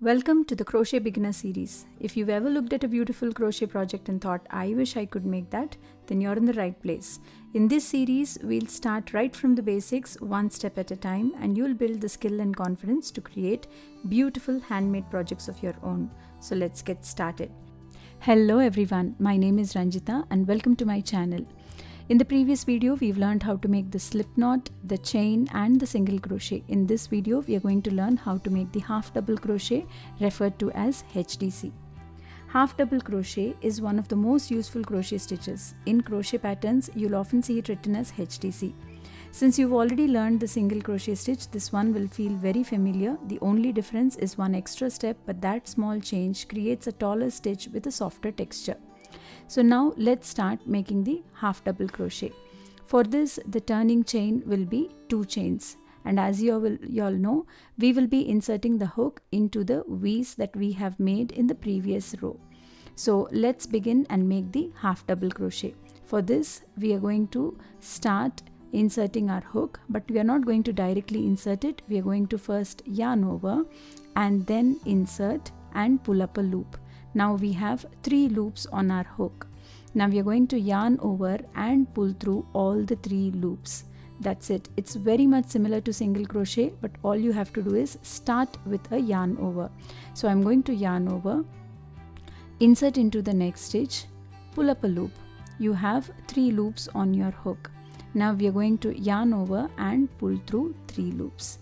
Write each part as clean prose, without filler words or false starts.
Welcome to the Crochet Beginner series. If you've ever looked at a beautiful crochet project and thought, I wish I could make that, then you're in the right place. In this series, we'll start right from the basics, one step at a time, and you'll build the skill and confidence to create beautiful handmade projects of your own. So let's get started. Hello everyone, my name is Ranjitha and welcome to my channel. In the previous video, we've learned how to make the slip knot, the chain and the single crochet. In this video, we are going to learn how to make the half double crochet, referred to as HDC. Half double crochet is one of the most useful crochet stitches. In crochet patterns, you'll often see it written as HDC. Since you've already learned the single crochet stitch, this one will feel very familiar. The only difference is one extra step, but that small change creates a taller stitch with a softer texture. So now let's start making the half double crochet. For this, the turning chain will be 2 chains, and as you all know, we will be inserting the hook into the V's that we have made in the previous row. So let's begin and make the half double crochet. For this, we are going to start inserting our hook, but we are not going to directly insert it. We are going to first yarn over and then insert and pull up a loop. Now we have 3 loops on our hook. Now we are going to yarn over and pull through all the 3 loops. That's it. It's very much similar to single crochet, but all you have to do is start with a yarn over. So I'm going to yarn over, insert into the next stitch, pull up a loop. You have 3 loops on your hook. Now we are going to yarn over and pull through 3 loops.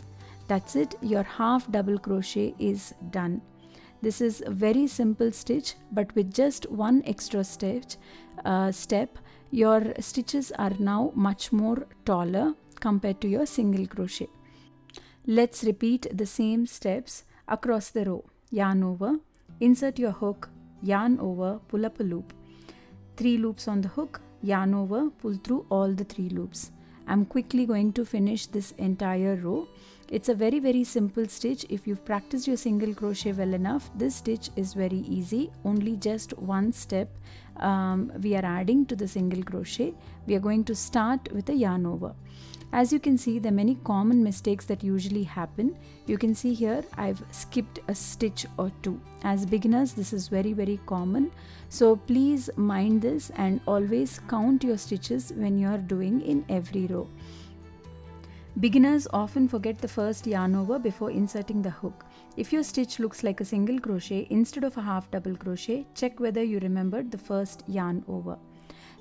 That's it. Your half double crochet is done. This is a very simple stitch, but with just one extra step, your stitches are now much more taller compared to your single crochet. Let's repeat the same steps across the row. Yarn over, insert your hook, yarn over, pull up a loop. 3 loops on the hook, yarn over, pull through all the 3 loops. I'm quickly going to finish this entire row. It's a very simple stitch. If you've practiced your single crochet well enough, this stitch is very easy. Only just one step we are adding to the single crochet. We are going to start with a yarn over. As you can see, there are many common mistakes that usually happen. You can see here I've skipped a stitch or 2. As beginners, this is very common. So please mind this and always count your stitches when you are doing in every row. Beginners often forget the first yarn over before inserting the hook. If your stitch looks like a single crochet instead of a half double crochet, check whether you remembered the first yarn over.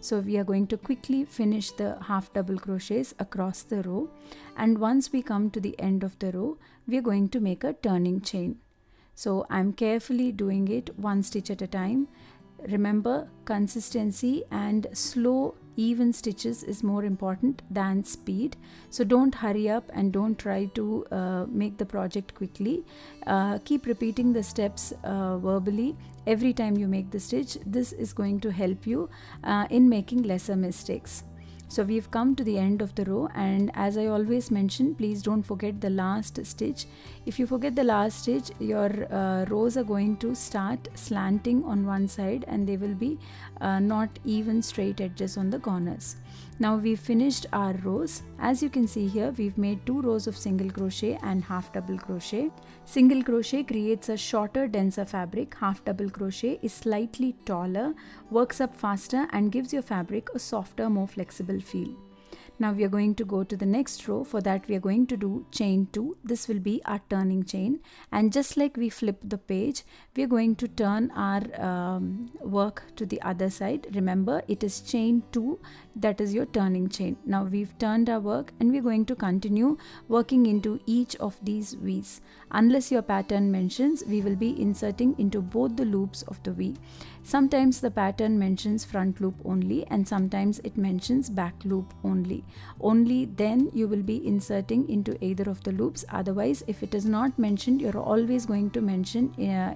So we are going to quickly finish the half double crochets across the row, and once we come to the end of the row, we are going to make a turning chain. So I'm carefully doing it one stitch at a time. Remember, consistency and slow even stitches is more important than speed. So don't hurry up and don't try to make the project quickly. Keep repeating the steps verbally every time you make the stitch. This is going to help you in making lesser mistakes. So we've come to the end of the row, and as I always mention, please don't forget the last stitch. If you forget the last stitch, your rows are going to start slanting on one side and they will be not even straight edges on the corners. Now we've finished our rows. As you can see here, we've made 2 rows of single crochet and half double crochet. Single crochet creates a shorter, denser fabric. Half double crochet is slightly taller, works up faster and gives your fabric a softer, more flexible feel. Now we are going to go to the next row. For that, we are going to do chain 2. This will be our turning chain, and just like we flip the page, we are going to turn our work to the other side. Remember, it is chain 2, that is your turning chain. Now we've turned our work and we're going to continue working into each of these V's. Unless your pattern mentions, we will be inserting into both the loops of the V. Sometimes the pattern mentions front loop only and sometimes it mentions back loop only. Only then you will be inserting into either of the loops. Otherwise, if it is not mentioned, you're always going to mention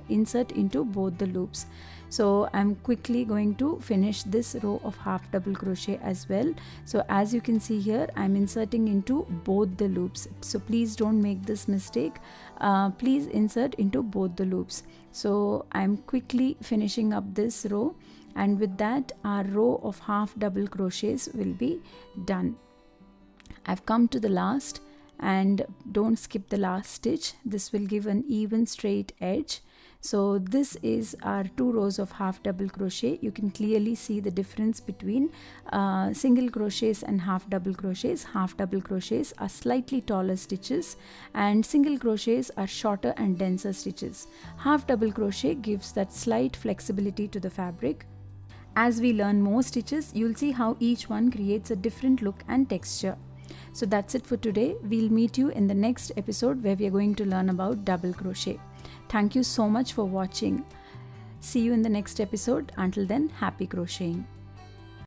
insert into both the loops. So I'm quickly going to finish this row of half double crochet as well. So as you can see here, I'm inserting into both the loops. So please don't make this mistake. Please insert into both the loops. So I'm quickly finishing up this row, and with that our row of half double crochets will be done. I've come to the last and don't skip the last stitch. This will give an even straight edge. So this is our 2 rows of half double crochet. You can clearly see the difference between single crochets and half double crochets. Half double crochets are slightly taller stitches and single crochets are shorter and denser stitches. Half double crochet gives that slight flexibility to the fabric. As we learn more stitches, you'll see how each one creates a different look and texture. So that's it for today. We'll meet you in the next episode where we are going to learn about double crochet. Thank you so much for watching. See you in the next episode. Until then, happy crocheting.